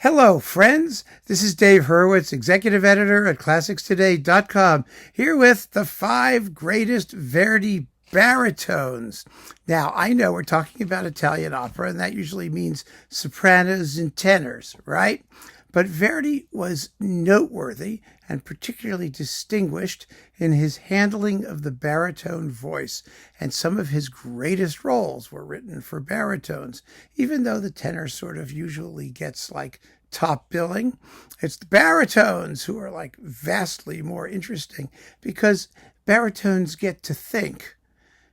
Hello, friends. This is Dave Hurwitz, executive editor at ClassicsToday.com, here with the 5 greatest Verdi baritones. Now, I know we're talking about Italian opera, and that usually means sopranos and tenors, right? But Verdi was noteworthy and particularly distinguished in his handling of the baritone voice, and some of his greatest roles were written for baritones, even though the tenor sort of usually gets like top billing. It's the baritones who are like vastly more interesting because baritones get to think.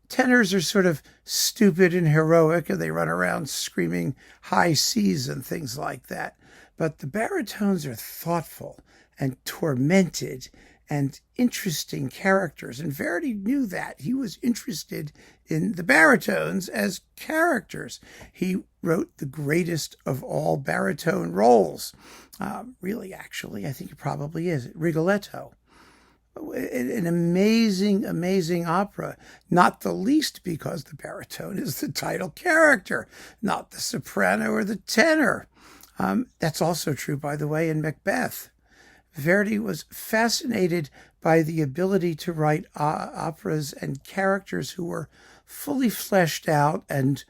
Tenors are sort of stupid and heroic, and they run around screaming high C's and things like that. But the baritones are thoughtful and tormented and interesting characters. And Verdi knew that. He was interested in the baritones as characters. He wrote the greatest of all baritone roles. Really, actually, I think it probably is. Rigoletto. An amazing, amazing opera, not the least because the baritone is the title character, not the soprano or the tenor. That's also true, by the way, in Macbeth. Verdi was fascinated by the ability to write operas and characters who were fully fleshed out and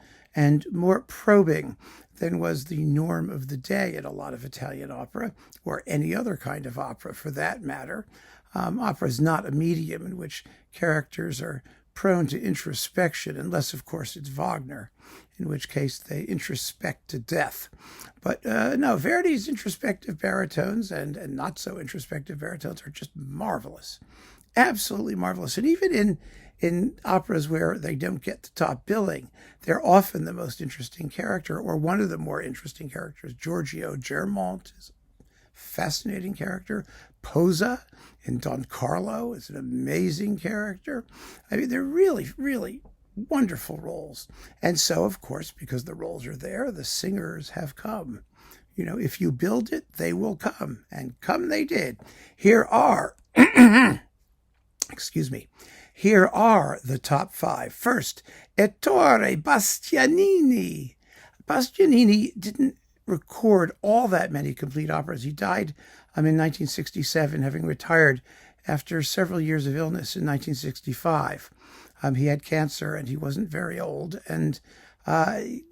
more probing than was the norm of the day in a lot of Italian opera, or any other kind of opera for that matter. Opera is not a medium in which characters are prone to introspection, unless, of course, it's Wagner, in which case they introspect to death. But no, Verdi's introspective baritones and not so introspective baritones are just marvelous, absolutely marvelous. And even in operas where they don't get the top billing, they're often the most interesting character, or one of the more interesting characters. Giorgio Germont is a fascinating character. Posa in Don Carlo is an amazing character. I mean, they're really, really wonderful roles. And so, of course, because the roles are there, the singers have come. You know, if you build it, they will come. And come they did. Here are, excuse me, here are the top 5. First, Ettore Bastianini. Bastianini didn't record all that many complete operas. He died in 1967, having retired after several years of illness in 1965. He had cancer and he wasn't very old, and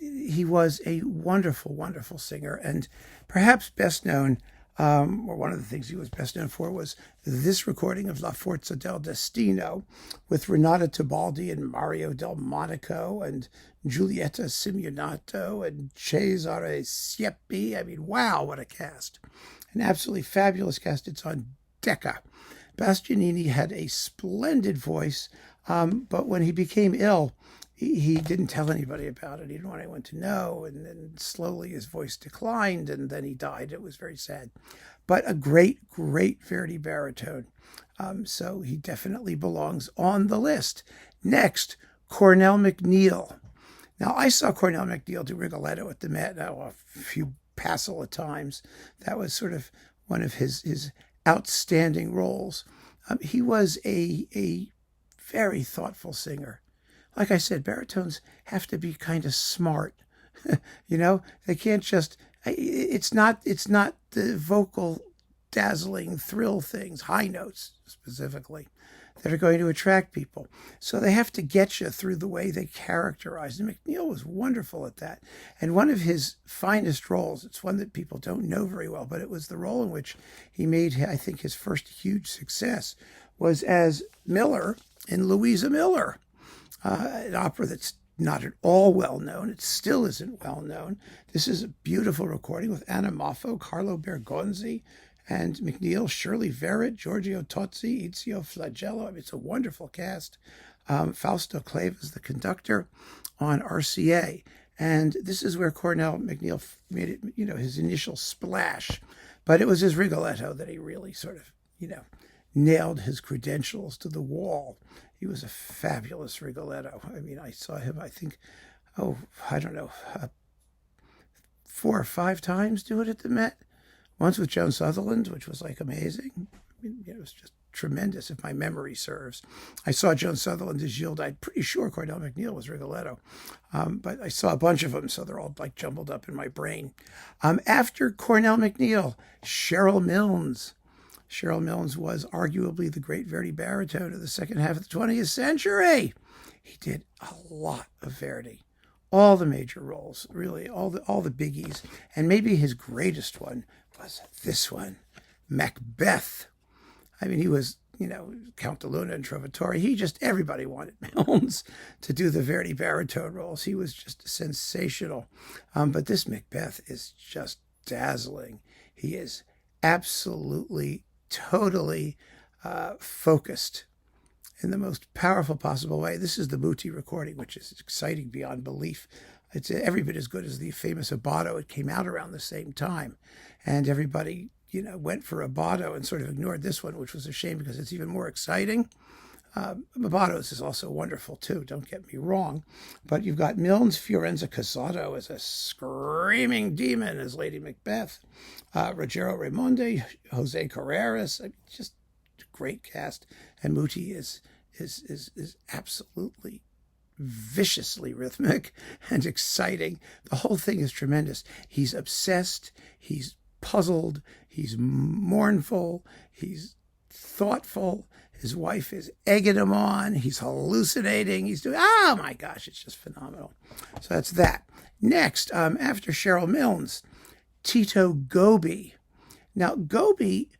he was a wonderful, wonderful singer, and perhaps best known, or one of the things he was best known for, was this recording of La Forza del Destino with Renata Tebaldi and Mario Del Monaco and Giulietta Simeonato and Cesare Siepi. I mean, wow, what a cast. An absolutely fabulous cast. It's on Decca. Bastianini had a splendid voice, but when he became ill, he didn't tell anybody about it. He didn't want anyone to know, and then slowly his voice declined, and then he died. It was very sad. But a great, great Verdi baritone. So he definitely belongs on the list. Next, Cornell MacNeil. Now, I saw Cornell MacNeil do Rigoletto at the Met a few passel of times. That was sort of one of his outstanding roles. He was a very thoughtful singer. Like I said, baritones have to be kind of smart. You know, they can't just, it's not the vocal dazzling thrill things, high notes specifically, that are going to attract people. So they have to get you through the way they characterize. And MacNeil was wonderful at that. And one of his finest roles, it's one that people don't know very well, but it was the role in which he made, I think, his first huge success, was as Miller in Louisa Miller, an opera that's not at all well known. It still isn't well known. This is a beautiful recording with Anna Moffo, Carlo Bergonzi, and MacNeil, Shirley Verrett, Giorgio Tozzi, Ezio Flagello. I mean, it's a wonderful cast. Fausto Clave is the conductor on RCA. And this is where Cornell MacNeil made it, you know, his initial splash. But it was his Rigoletto that he really sort of, you know, nailed his credentials to the wall. He was a fabulous Rigoletto. I mean, I saw him, I think, 4 or 5 times do it at the Met. Once with Joan Sutherland, which was like amazing. I mean, it was just tremendous, if my memory serves. I saw Joan Sutherland as Gilda. I'm pretty sure Cornell MacNeil was Rigoletto. But I saw a bunch of them, so they're all like jumbled up in my brain. After Cornell MacNeil, Sherrill Milnes. Sherrill Milnes was arguably the great Verdi baritone of the second half of the 20th century. He did a lot of Verdi. All the major roles, really, all the biggies. And maybe his greatest one was this one, Macbeth. I mean, he was, Count de Luna and Trovatore. Everybody wanted Milnes to do the Verdi baritone roles. He was just sensational. But this Macbeth is just dazzling. He is absolutely, totally focused in the most powerful possible way. This is the Muti recording, which is exciting beyond belief. It's every bit as good as the famous Abato. It came out around the same time. And everybody, went for Abato and sort of ignored this one, which was a shame because it's even more exciting. Abato's is also wonderful too, don't get me wrong. But you've got Milnes, Fiorenzo Casado as a screaming demon as Lady Macbeth, Rogero Raimondi, Jose Carreras, just a great cast. And Muti is absolutely viciously rhythmic and exciting. The whole thing is tremendous. He's obsessed, he's puzzled, he's mournful, he's thoughtful. His wife is egging him on. He's hallucinating. He's doing, oh my gosh, it's just phenomenal. So that's that. Next, after Sherrill Milnes, Tito Gobbi. Now, Gobbi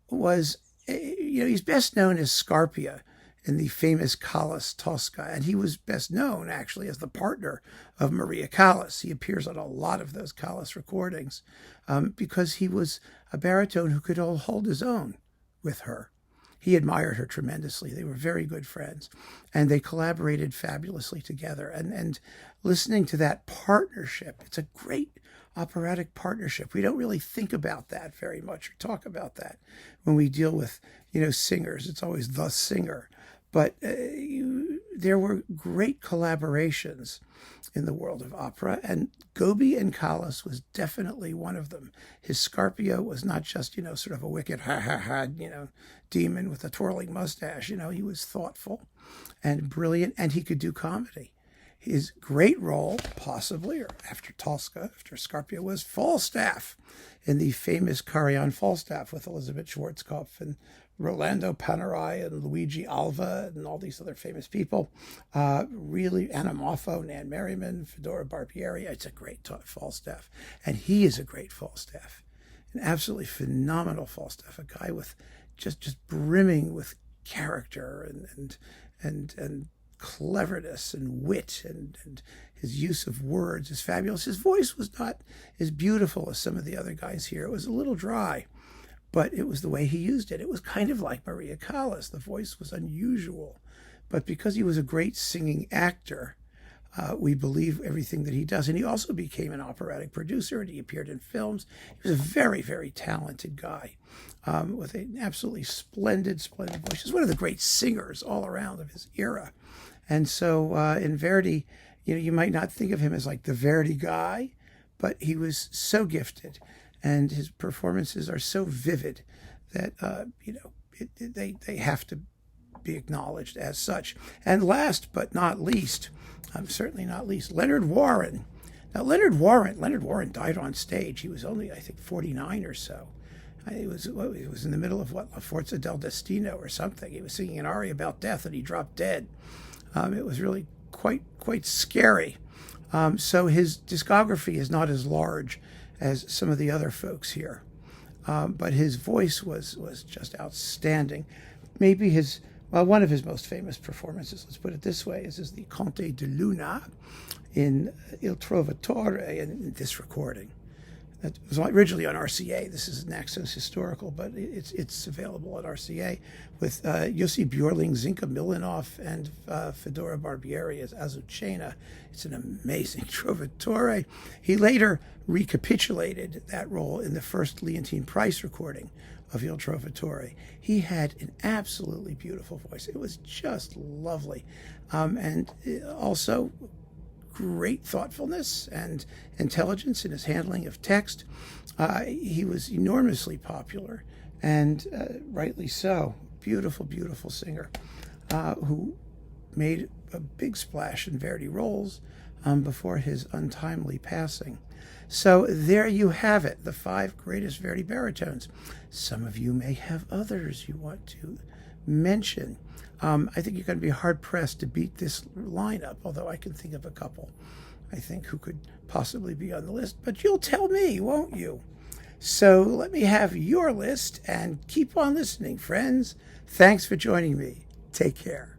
was, he's best known as Scarpia in the famous Callas Tosca, and he was best known, actually, as the partner of Maria Callas. He appears on a lot of those Callas recordings because he was a baritone who could hold his own with her. He admired her tremendously. They were very good friends, and they collaborated fabulously together. And listening to that partnership, it's a great operatic partnership. We don't really think about that very much or talk about that when we deal with, singers. It's always the singer. But there were great collaborations in the world of opera, and Gobbi and Callas was definitely one of them. His Scarpia was not just, sort of a wicked, demon with a twirling mustache. He was thoughtful and brilliant, and he could do comedy. His great role, possibly, or after Tosca, after Scarpia, was Falstaff in the famous Carillon Falstaff with Elizabeth Schwarzkopf and Rolando Panerai and Luigi Alva and all these other famous people. Really, Anna Moffo, Nan Merriman, Fedora Barbieri. It's a great Falstaff. And he is a great Falstaff. An absolutely phenomenal Falstaff. A guy with just brimming with character and cleverness and wit, and his use of words is fabulous. His voice was not as beautiful as some of the other guys here. It was a little dry, but it was the way he used it. It was kind of like Maria Callas. The voice was unusual, but because he was a great singing actor, we believe everything that he does. And he also became an operatic producer, and he appeared in films. He was a very, very talented guy with an absolutely splendid voice. He's one of the great singers all around of his era. And so in Verdi, you might not think of him as like the Verdi guy, but he was so gifted, and his performances are so vivid that, they have to be acknowledged as such. And last but not least, certainly not least, Leonard Warren. Now, Leonard Warren died on stage. He was only, I think, 49 or so. He was in the middle of La Forza del Destino or something. He was singing an aria about death, and he dropped dead. It was really quite scary. So his discography is not as large as some of the other folks here. But his voice was just outstanding. Maybe one of his most famous performances, let's put it this way, is the Conte di Luna in Il Trovatore in this recording. That was originally on RCA. This is Naxos Historical, but it's available on RCA with Jussi Björling, Zinka Milanov, and Fedora Barbieri as Azucena. It's an amazing Trovatore. He later recapitulated that role in the first Leontine Price recording of Il Trovatore. He had an absolutely beautiful voice. It was just lovely. And also great thoughtfulness and intelligence in his handling of text. He was enormously popular, and rightly so, beautiful, beautiful singer who made a big splash in Verdi roles before his untimely passing. So there you have it, the 5 greatest Verdi baritones. Some of you may have others you want to mention. I think you're going to be hard-pressed to beat this lineup, although I can think of a couple, I think, who could possibly be on the list. But you'll tell me, won't you? So let me have your list, and keep on listening, friends. Thanks for joining me. Take care.